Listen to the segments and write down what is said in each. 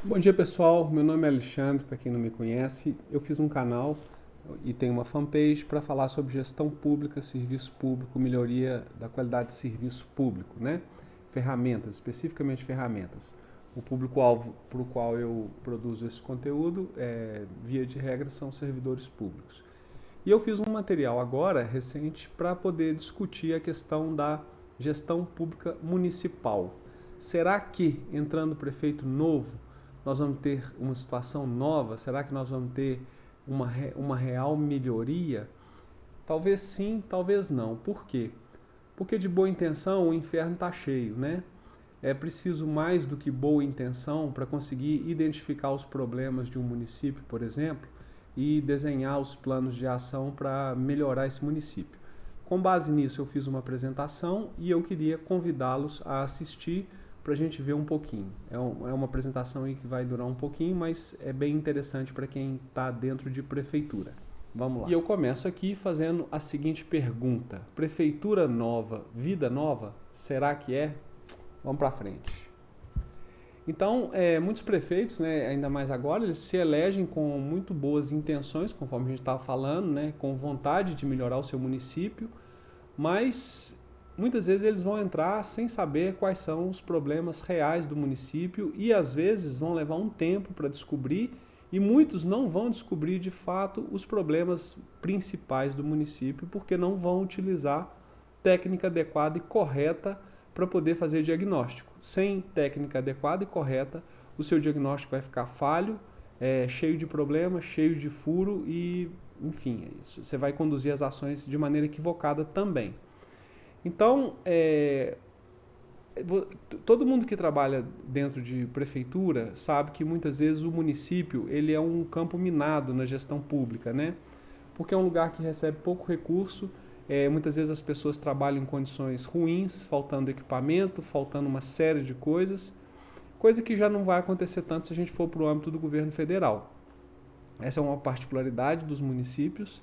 Bom dia pessoal, meu nome é Alexandre, para quem não me conhece, eu fiz um canal e tenho uma fanpage para falar sobre gestão pública, serviço público, melhoria da qualidade de serviço público, né? Ferramentas, especificamente ferramentas. O público-alvo para o qual eu produzo esse conteúdo, via de regra, são servidores públicos. E eu fiz um material agora, recente, para poder discutir a questão da gestão pública municipal. Será que, entrando prefeito novo, nós vamos ter uma situação nova? Será que nós vamos ter uma real melhoria? Talvez sim, talvez não. Por quê? Porque de boa intenção o inferno está cheio, né? É preciso mais do que boa intenção para conseguir identificar os problemas de um município, por exemplo, e desenhar os planos de ação para melhorar esse município. Com base nisso, eu fiz uma apresentação e eu queria convidá-los a assistir para a gente ver um pouquinho. É uma apresentação aí que vai durar um pouquinho, mas é bem interessante para quem está dentro de prefeitura. Vamos lá. E eu começo aqui fazendo a seguinte pergunta: prefeitura nova, vida nova? Será que é? Vamos para frente. Então, muitos prefeitos, né, ainda mais agora, eles se elegem com muito boas intenções, conforme a gente estava falando, né, com vontade de melhorar o seu município, mas muitas vezes eles vão entrar sem saber quais são os problemas reais do município e às vezes vão levar um tempo para descobrir e muitos não vão descobrir de fato os problemas principais do município porque não vão utilizar técnica adequada e correta para poder fazer diagnóstico. Sem técnica adequada e correta, o seu diagnóstico vai ficar falho, cheio de problemas, cheio de furo e, enfim, você vai conduzir as ações de maneira equivocada também. Então, todo mundo que trabalha dentro de prefeitura sabe que muitas vezes o município ele é um campo minado na gestão pública, né? Porque é um lugar que recebe pouco recurso, muitas vezes as pessoas trabalham em condições ruins, faltando equipamento, faltando uma série de coisas, coisa que já não vai acontecer tanto se a gente for para o âmbito do governo federal. Essa é uma particularidade dos municípios,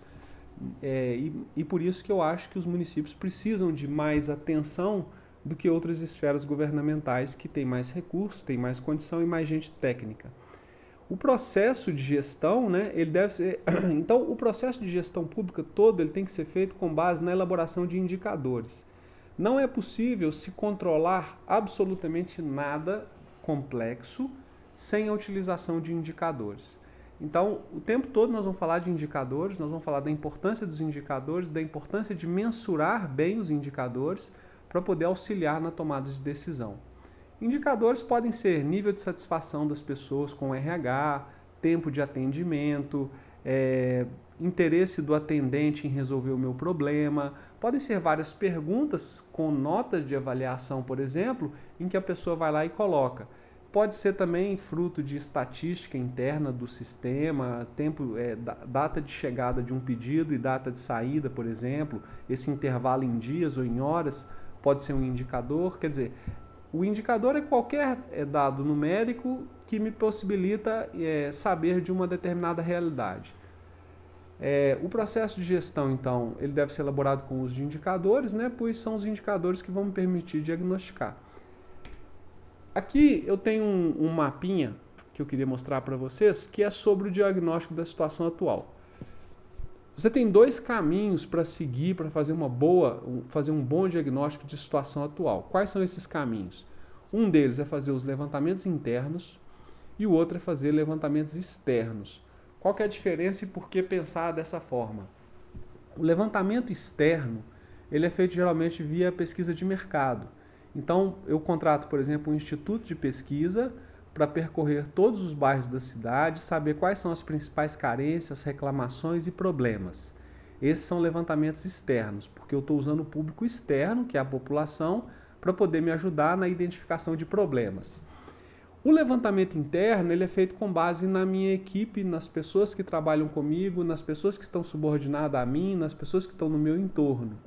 e por isso que eu acho que os municípios precisam de mais atenção do que outras esferas governamentais que têm mais recursos, têm mais condição e mais gente técnica. O processo de gestão, né, ele deve ser... Então, o processo de gestão pública todo ele tem que ser feito com base na elaboração de indicadores. Não é possível se controlar absolutamente nada complexo sem a utilização de indicadores. Então, o tempo todo nós vamos falar de indicadores, nós vamos falar da importância dos indicadores, da importância de mensurar bem os indicadores para poder auxiliar na tomada de decisão. Indicadores podem ser nível de satisfação das pessoas com o RH, tempo de atendimento, interesse do atendente em resolver o meu problema. Podem ser várias perguntas com notas de avaliação, por exemplo, em que a pessoa vai lá e coloca. Pode ser também fruto de estatística interna do sistema, data de chegada de um pedido e data de saída, por exemplo. Esse intervalo em dias ou em horas pode ser um indicador. Quer dizer, o indicador é qualquer dado numérico que me possibilita saber de uma determinada realidade. O processo de gestão, então, ele deve ser elaborado com o uso de indicadores, né, pois são os indicadores que vão me permitir diagnosticar. Aqui eu tenho um mapinha que eu queria mostrar para vocês, que é sobre o diagnóstico da situação atual. Você tem dois caminhos para seguir para fazer um bom diagnóstico de situação atual. Quais são esses caminhos? Um deles é fazer os levantamentos internos e o outro é fazer levantamentos externos. Qual que é a diferença e por que pensar dessa forma? O levantamento externo ele é feito geralmente via pesquisa de mercado. Então, eu contrato, por exemplo, um instituto de pesquisa para percorrer todos os bairros da cidade, saber quais são as principais carências, reclamações e problemas. Esses são levantamentos externos, porque eu estou usando o público externo, que é a população, para poder me ajudar na identificação de problemas. O levantamento interno ele é feito com base na minha equipe, nas pessoas que trabalham comigo, nas pessoas que estão subordinadas a mim, nas pessoas que estão no meu entorno.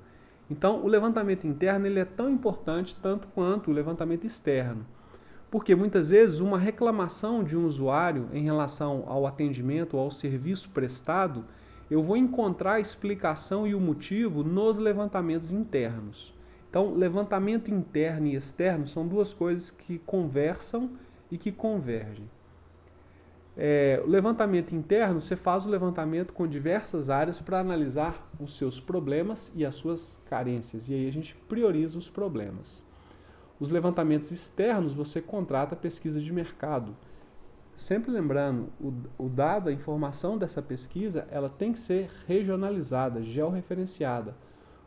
Então, o levantamento interno ele é tão importante tanto quanto o levantamento externo. Porque muitas vezes uma reclamação de um usuário em relação ao atendimento ou ao serviço prestado, eu vou encontrar a explicação e o motivo nos levantamentos internos. Então, levantamento interno e externo são duas coisas que conversam e que convergem. O levantamento interno, você faz o levantamento com diversas áreas para analisar os seus problemas e as suas carências. E aí a gente prioriza os problemas. Os levantamentos externos, você contrata pesquisa de mercado. Sempre lembrando, o dado, a informação dessa pesquisa, ela tem que ser regionalizada, georreferenciada.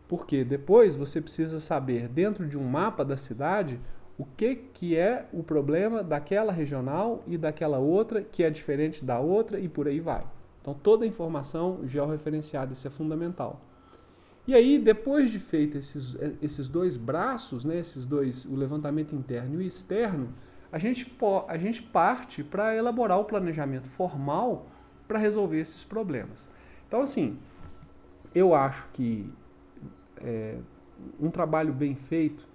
Porque depois você precisa saber, dentro de um mapa da cidade, o que é o problema daquela regional e daquela outra, que é diferente da outra, e por aí vai. Então, toda a informação georreferenciada, isso é fundamental. E aí, depois de feito esses dois braços, né, o levantamento interno e o externo, a gente parte para elaborar o planejamento formal para resolver esses problemas. Então, assim, eu acho que um trabalho bem feito,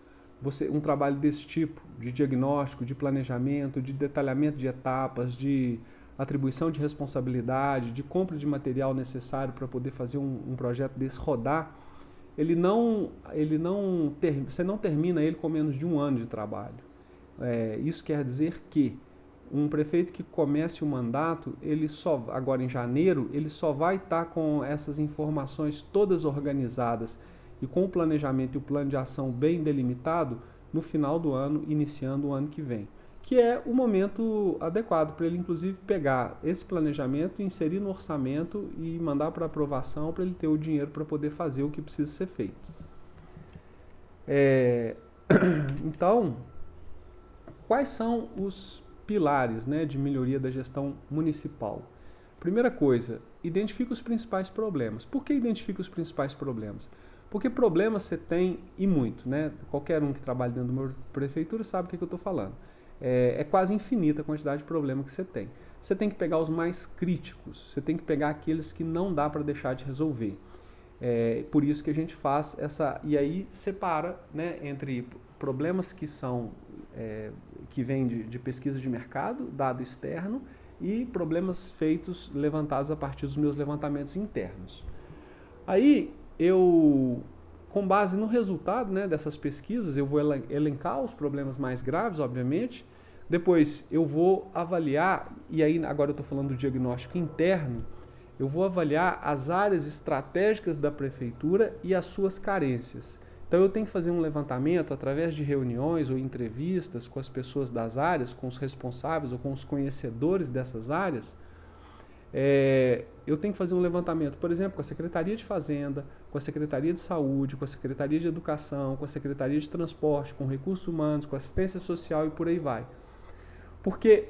um trabalho desse tipo, de diagnóstico, de planejamento, de detalhamento de etapas, de atribuição de responsabilidade, de compra de material necessário para poder fazer um projeto desse rodar, você não termina ele com menos de 1 ano de trabalho. Isso quer dizer que um prefeito que comece o mandato, agora em janeiro, ele só vai estar com essas informações todas organizadas e com o planejamento e o plano de ação bem delimitado no final do ano, iniciando o ano que vem. Que é o momento adequado para ele, inclusive, pegar esse planejamento, inserir no orçamento e mandar para aprovação para ele ter o dinheiro para poder fazer o que precisa ser feito. Então, quais são os pilares, né, de melhoria da gestão municipal? Primeira coisa, identifica os principais problemas. Por que identifica os principais problemas? Porque problemas você tem e muito, né? Qualquer um que trabalha dentro de uma prefeitura sabe o que eu estou falando. É quase infinita a quantidade de problemas que você tem. Você tem que pegar os mais críticos, você tem que pegar aqueles que não dá para deixar de resolver. Por isso que a gente faz e aí separa, né, entre problemas que vêm de pesquisa de mercado, dado externo, e problemas levantados a partir dos meus levantamentos internos. Aí, com base no resultado, né, dessas pesquisas, eu vou elencar os problemas mais graves, obviamente. Depois eu vou avaliar, e aí agora eu estou falando do diagnóstico interno, eu vou avaliar as áreas estratégicas da prefeitura e as suas carências. Então eu tenho que fazer um levantamento através de reuniões ou entrevistas com as pessoas das áreas, com os responsáveis ou com os conhecedores dessas áreas. Eu tenho que fazer um levantamento, por exemplo, com a Secretaria de Fazenda, com a Secretaria de Saúde, com a Secretaria de Educação, com a Secretaria de Transporte, com Recursos Humanos, com Assistência Social e por aí vai. Porque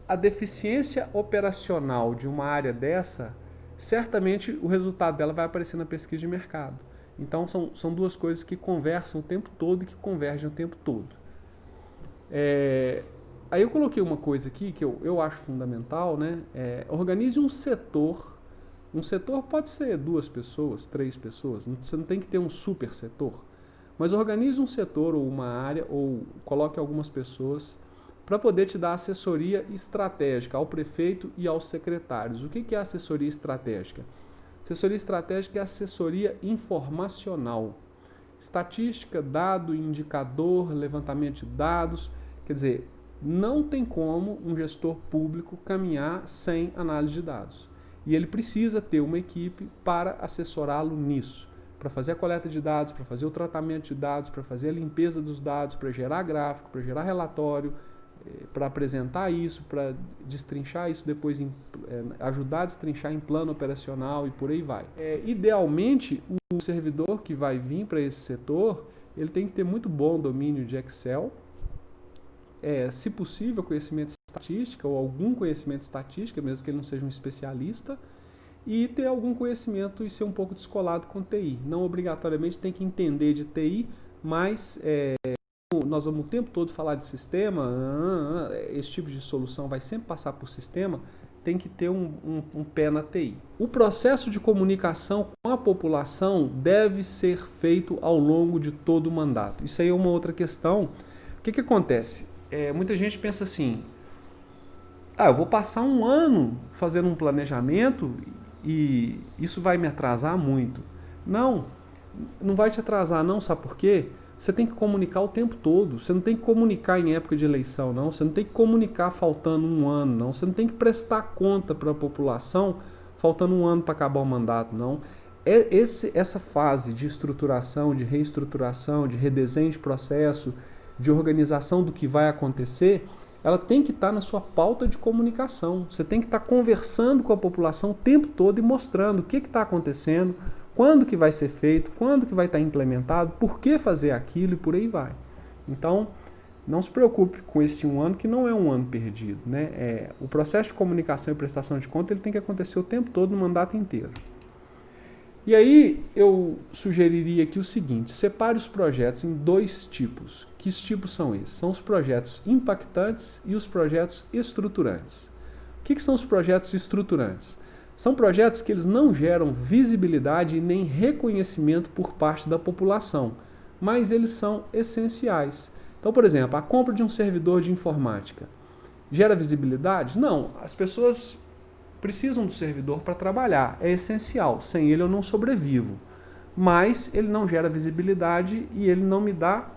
a deficiência operacional de uma área dessa, certamente o resultado dela vai aparecer na pesquisa de mercado. Então são duas coisas que conversam o tempo todo e que convergem o tempo todo. Aí eu coloquei uma coisa aqui que eu acho fundamental, né? Organize um setor. Um setor pode ser 2 pessoas, 3 pessoas. Você não tem que ter um super setor. Mas organize um setor ou uma área, ou coloque algumas pessoas para poder te dar assessoria estratégica ao prefeito e aos secretários. O que é assessoria estratégica? Assessoria estratégica é assessoria informacional. Estatística, dado, indicador, levantamento de dados. Quer dizer, não tem como um gestor público caminhar sem análise de dados. E ele precisa ter uma equipe para assessorá-lo nisso, para fazer a coleta de dados, para fazer o tratamento de dados, para fazer a limpeza dos dados, para gerar gráfico, para gerar relatório, para apresentar isso, para destrinchar isso depois, ajudar a destrinchar em plano operacional e por aí vai. Idealmente, o servidor que vai vir para esse setor, ele tem que ter muito bom domínio de Excel, se possível, conhecimento de estatística ou algum conhecimento de estatística, mesmo que ele não seja um especialista, e ter algum conhecimento e ser um pouco descolado com TI. Não obrigatoriamente tem que entender de TI, mas nós vamos o tempo todo falar de sistema, esse tipo de solução vai sempre passar por sistema, tem que ter um pé na TI. O processo de comunicação com a população deve ser feito ao longo de todo o mandato. Isso aí é uma outra questão. O que acontece? Muita gente pensa assim, eu vou passar 1 ano fazendo um planejamento e isso vai me atrasar muito. Não vai te atrasar não, sabe por quê? você tem que comunicar o tempo todo. Você não tem que comunicar em época de eleição, não. Você não tem que comunicar faltando um ano, não. Você não tem que prestar conta para a população faltando um ano para acabar o mandato, não. Essa fase de estruturação, de reestruturação, de redesenho de processo, de organização do que vai acontecer, ela tem que estar na sua pauta de comunicação. Você tem que estar conversando com a população o tempo todo e mostrando o que está acontecendo, quando que vai ser feito, quando que vai estar implementado, por que fazer aquilo e por aí vai. Então, não se preocupe com esse um ano, que não é um ano perdido, né? O processo de comunicação e prestação de conta ele tem que acontecer o tempo todo, no mandato inteiro. E aí eu sugeriria aqui o seguinte: separe os projetos em dois tipos. Que tipos são esses? São os projetos impactantes e os projetos estruturantes. O que são os projetos estruturantes? São projetos que eles não geram visibilidade e nem reconhecimento por parte da população, mas eles são essenciais. Então, por exemplo, a compra de um servidor de informática gera visibilidade? Não, as pessoas precisam do servidor para trabalhar, é essencial, sem ele eu não sobrevivo. Mas ele não gera visibilidade e ele não me dá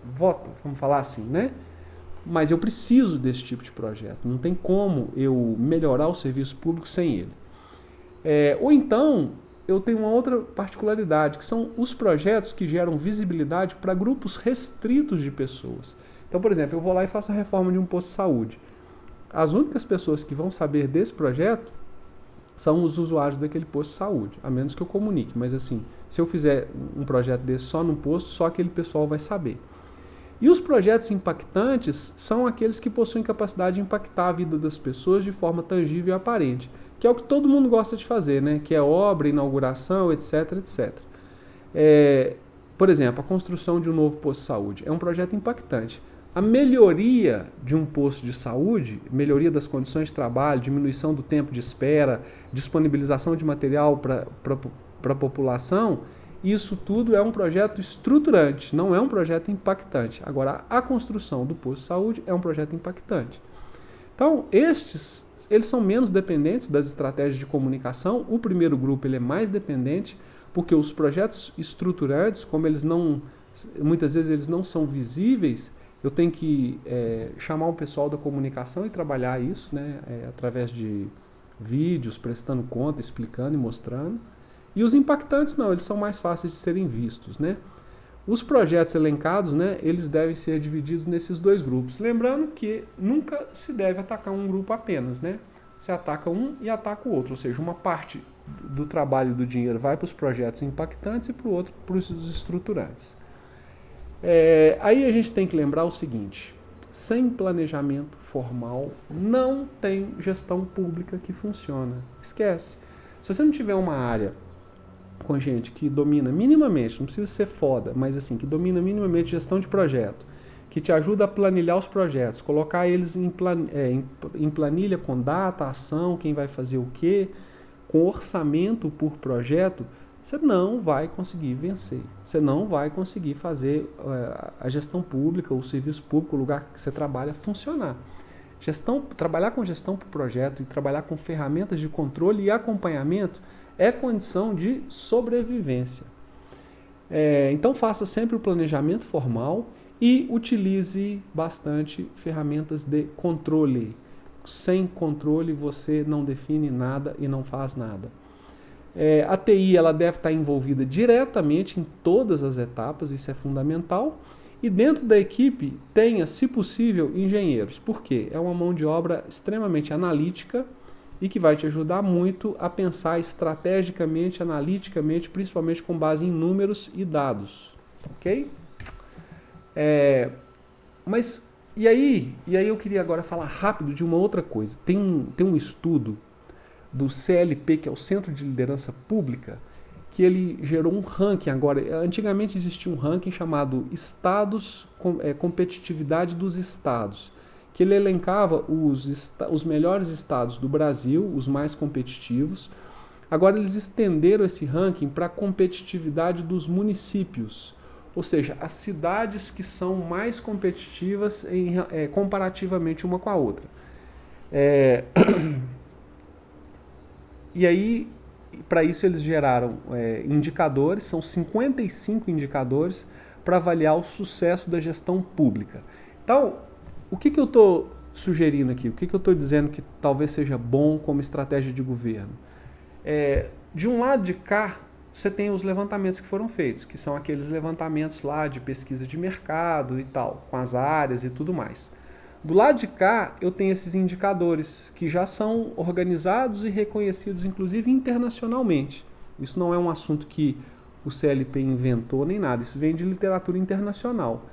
voto, vamos falar assim, né? Mas eu preciso desse tipo de projeto, não tem como eu melhorar o serviço público sem ele. Ou então, eu tenho uma outra particularidade, que são os projetos que geram visibilidade para grupos restritos de pessoas. Então, por exemplo, eu vou lá e faço a reforma de um posto de saúde. As únicas pessoas que vão saber desse projeto são os usuários daquele posto de saúde, a menos que eu comunique. Mas assim, se eu fizer um projeto desse só num posto, só aquele pessoal vai saber. E os projetos impactantes são aqueles que possuem capacidade de impactar a vida das pessoas de forma tangível e aparente, que é o que todo mundo gosta de fazer, né? Que é obra, inauguração, etc, etc. Por exemplo, a construção de um novo posto de saúde é um projeto impactante. A melhoria de um posto de saúde, melhoria das condições de trabalho, diminuição do tempo de espera, disponibilização de material para a população, isso tudo é um projeto estruturante, não é um projeto impactante. Agora, a construção do posto de saúde é um projeto impactante. Então, eles são menos dependentes das estratégias de comunicação. O primeiro grupo ele é mais dependente, porque os projetos estruturantes, como muitas vezes eles não são visíveis, eu tenho que chamar o pessoal da comunicação e trabalhar isso, né, através de vídeos, prestando conta, explicando e mostrando. E os impactantes não, eles são mais fáceis de serem vistos, né? Os projetos elencados, né, eles devem ser divididos nesses dois grupos. Lembrando que nunca se deve atacar um grupo apenas, né? Você ataca um e ataca o outro, ou seja, uma parte do trabalho e do dinheiro vai para os projetos impactantes e para o outro para os estruturantes. Aí a gente tem que lembrar o seguinte: sem planejamento formal não tem gestão pública que funciona. Esquece. Se você não tiver uma área com gente que domina minimamente, não precisa ser foda, mas assim, que domina minimamente gestão de projeto, que te ajuda a planilhar os projetos, colocar eles em planilha com data, ação, quem vai fazer o quê, com orçamento por projeto, você não vai conseguir vencer. Você não vai conseguir fazer a gestão pública, o serviço público, o lugar que você trabalha, funcionar. Trabalhar com gestão por projeto e trabalhar com ferramentas de controle e acompanhamento é condição de sobrevivência. Então faça sempre o planejamento formal e utilize bastante ferramentas de controle. Sem controle você não define nada e não faz nada. A TI ela deve estar envolvida diretamente em todas as etapas, isso é fundamental. E dentro da equipe tenha, se possível, engenheiros. Por quê? É uma mão de obra extremamente analítica e que vai te ajudar muito a pensar estrategicamente, analiticamente, principalmente com base em números e dados. Ok? E aí eu queria agora falar rápido de uma outra coisa. Tem um estudo do CLP, que é o Centro de Liderança Pública, que ele gerou um ranking agora. Antigamente existia um ranking chamado Competitividade dos Estados, que ele elencava os melhores estados do Brasil, os mais competitivos. Agora eles estenderam esse ranking para a competitividade dos municípios, ou seja, as cidades que são mais competitivas comparativamente uma com a outra. E aí, para isso eles geraram indicadores, são 55 indicadores, para avaliar o sucesso da gestão pública. Então, o que eu estou sugerindo aqui? O que eu estou dizendo que talvez seja bom como estratégia de governo? De um lado de cá, você tem os levantamentos que foram feitos, que são aqueles levantamentos lá de pesquisa de mercado e tal, com as áreas e tudo mais. Do lado de cá, eu tenho esses indicadores que já são organizados e reconhecidos, inclusive internacionalmente. Isso não é um assunto que o CLP inventou nem nada, isso vem de literatura internacional.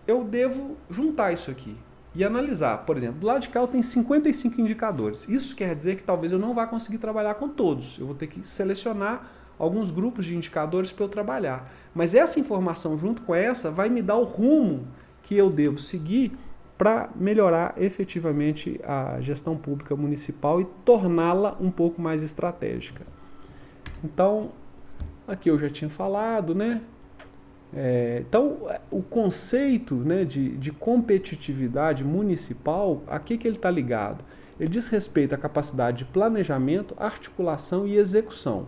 Eu devo juntar isso aqui e analisar. Por exemplo, do lado de cá eu tenho 55 indicadores. Isso quer dizer que talvez eu não vá conseguir trabalhar com todos. Eu vou ter que selecionar alguns grupos de indicadores para eu trabalhar. Mas essa informação junto com essa vai me dar o rumo que eu devo seguir para melhorar efetivamente a gestão pública municipal e torná-la um pouco mais estratégica. Então, aqui eu já tinha falado, né? Então, o conceito, né, de competitividade municipal, a que ele está ligado? Ele diz respeito à capacidade de planejamento, articulação e execução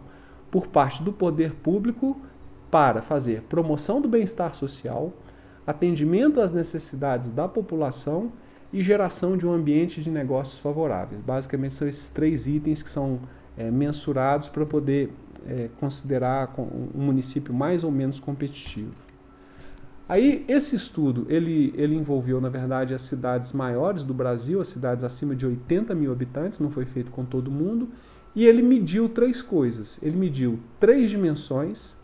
por parte do poder público para fazer promoção do bem-estar social, atendimento às necessidades da população e geração de um ambiente de negócios favoráveis. Basicamente são esses 3 itens que são mensurados para poder considerar um município mais ou menos competitivo. Aí esse estudo, ele envolveu, na verdade, as cidades maiores do Brasil, as cidades acima de 80 mil habitantes, não foi feito com todo mundo, e ele mediu 3 coisas. Ele mediu 3 dimensões,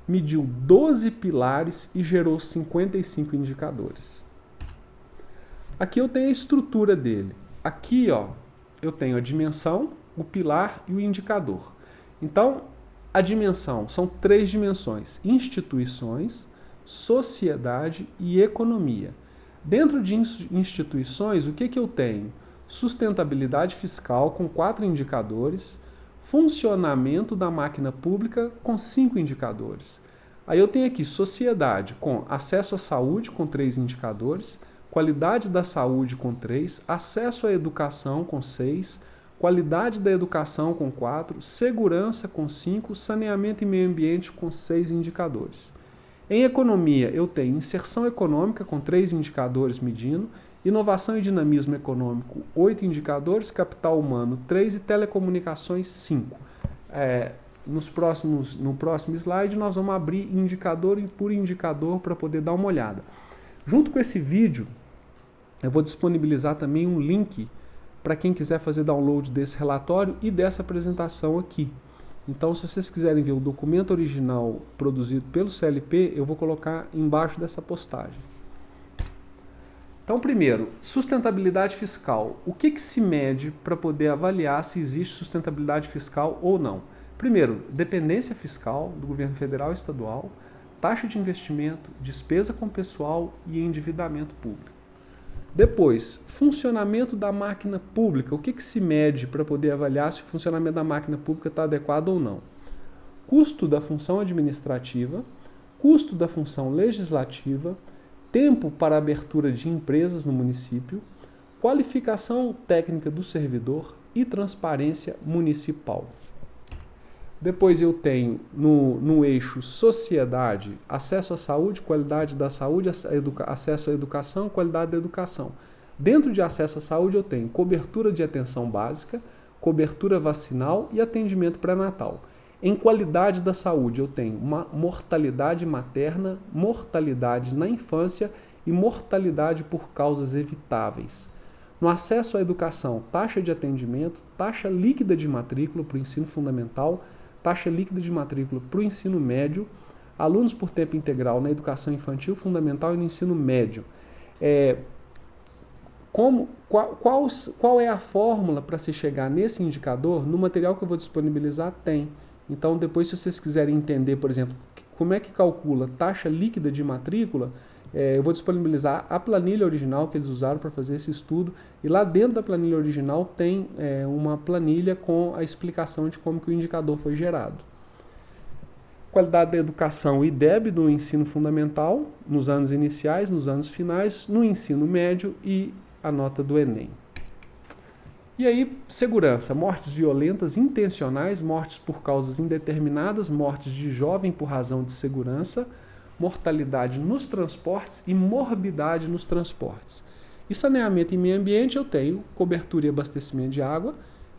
mediu 12 pilares e gerou 55 indicadores. Aqui eu tenho a estrutura dele. Aqui, ó, eu tenho a dimensão, o pilar e o indicador. Então, a dimensão são 3 dimensões: instituições, sociedade e economia. Dentro de instituições, o que eu tenho? Sustentabilidade fiscal com 4 indicadores, funcionamento da máquina pública com 5 indicadores. Aí eu tenho aqui sociedade com acesso à saúde com 3 indicadores, qualidade da saúde com 3, acesso à educação com 6, qualidade da educação com 4, segurança com 5, saneamento e meio ambiente com 6 indicadores. Em economia, eu tenho inserção econômica com 3 indicadores medindo, inovação e dinamismo econômico, 8 indicadores, capital humano, 3 e telecomunicações, 5. No próximo slide, nós vamos abrir indicador por indicador para poder dar uma olhada. Junto com esse vídeo, eu vou disponibilizar também um link para quem quiser fazer download desse relatório e dessa apresentação aqui. Então, se vocês quiserem ver o documento original produzido pelo CLP, eu vou colocar embaixo dessa postagem. Então, primeiro, sustentabilidade fiscal. O que se mede para poder avaliar se existe sustentabilidade fiscal ou não? Primeiro, dependência fiscal do governo federal e estadual, taxa de investimento, despesa com pessoal e endividamento público. Depois, funcionamento da máquina pública. O que se mede para poder avaliar se o funcionamento da máquina pública está adequado ou não? Custo da função administrativa, custo da função legislativa, tempo para abertura de empresas no município, qualificação técnica do servidor e transparência municipal. Depois eu tenho no eixo sociedade, acesso à saúde, qualidade da saúde, acesso à educação, qualidade da educação. Dentro de acesso à saúde eu tenho cobertura de atenção básica, cobertura vacinal e atendimento pré-natal. Em qualidade da saúde eu tenho uma mortalidade materna, mortalidade na infância e mortalidade por causas evitáveis. No acesso à educação, taxa de atendimento, taxa líquida de matrícula para o ensino fundamental, taxa líquida de matrícula para o ensino médio, alunos por tempo integral na educação infantil, fundamental e no ensino médio. Qual é a fórmula para se chegar nesse indicador? No material que eu vou disponibilizar tem. Então, depois, se vocês quiserem entender, por exemplo, como é que calcula taxa líquida de matrícula, eu vou disponibilizar a planilha original que eles usaram para fazer esse estudo, e lá dentro da planilha original tem uma planilha com a explicação de como que o indicador foi gerado. Qualidade da educação IDEB do ensino fundamental, nos anos iniciais, nos anos finais, no ensino médio e a nota do Enem. E aí, segurança, mortes violentas intencionais, mortes por causas indeterminadas, mortes de jovem por razão de segurança, mortalidade nos transportes e morbidade nos transportes. E saneamento e meio ambiente eu tenho cobertura e abastecimento de água,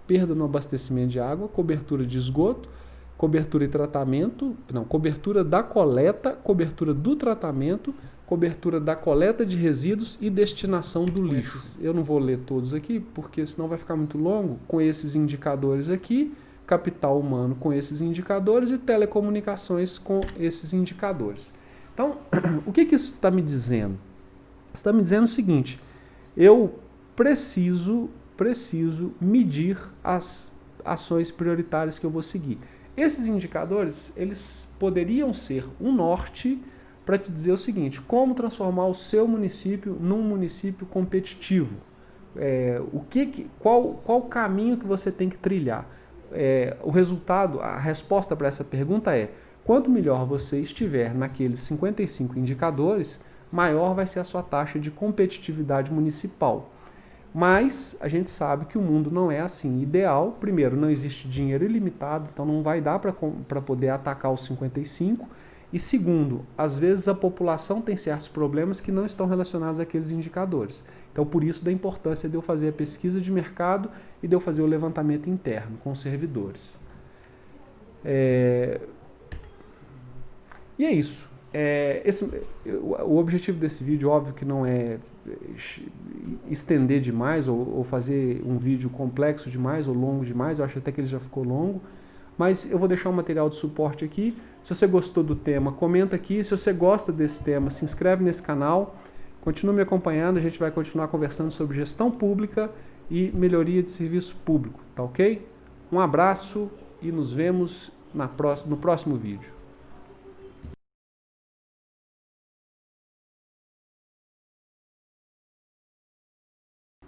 perda no abastecimento de água, cobertura de esgoto, cobertura e tratamento, não, cobertura da coleta, cobertura do tratamento, cobertura da coleta de resíduos e destinação do lixo. Eu não vou ler todos aqui, porque senão vai ficar muito longo, com esses indicadores aqui, capital humano com esses indicadores e telecomunicações com esses indicadores. Então, o que isso está me dizendo? Está me dizendo o seguinte, eu preciso medir as ações prioritárias que eu vou seguir. Esses indicadores, eles poderiam ser um norte para te dizer o seguinte, como transformar o seu município num município competitivo. Qual o caminho que você tem que trilhar? O resultado, a resposta para essa pergunta é, quanto melhor você estiver naqueles 55 indicadores, maior vai ser a sua taxa de competitividade municipal. Mas a gente sabe que o mundo não é assim ideal. Primeiro, não existe dinheiro ilimitado, então não vai dar para poder atacar os 55. E segundo, às vezes a população tem certos problemas que não estão relacionados àqueles indicadores. Então, por isso da importância de eu fazer a pesquisa de mercado e de eu fazer o levantamento interno com os servidores. E é isso. O objetivo desse vídeo, óbvio que não é estender demais ou fazer um vídeo complexo demais ou longo demais, eu acho até que ele já ficou longo, mas eu vou deixar um material de suporte aqui. Se você gostou do tema, comenta aqui. Se você gosta desse tema, se inscreve nesse canal, continue me acompanhando, a gente vai continuar conversando sobre gestão pública e melhoria de serviço público, tá ok? Um abraço e nos vemos no próximo vídeo.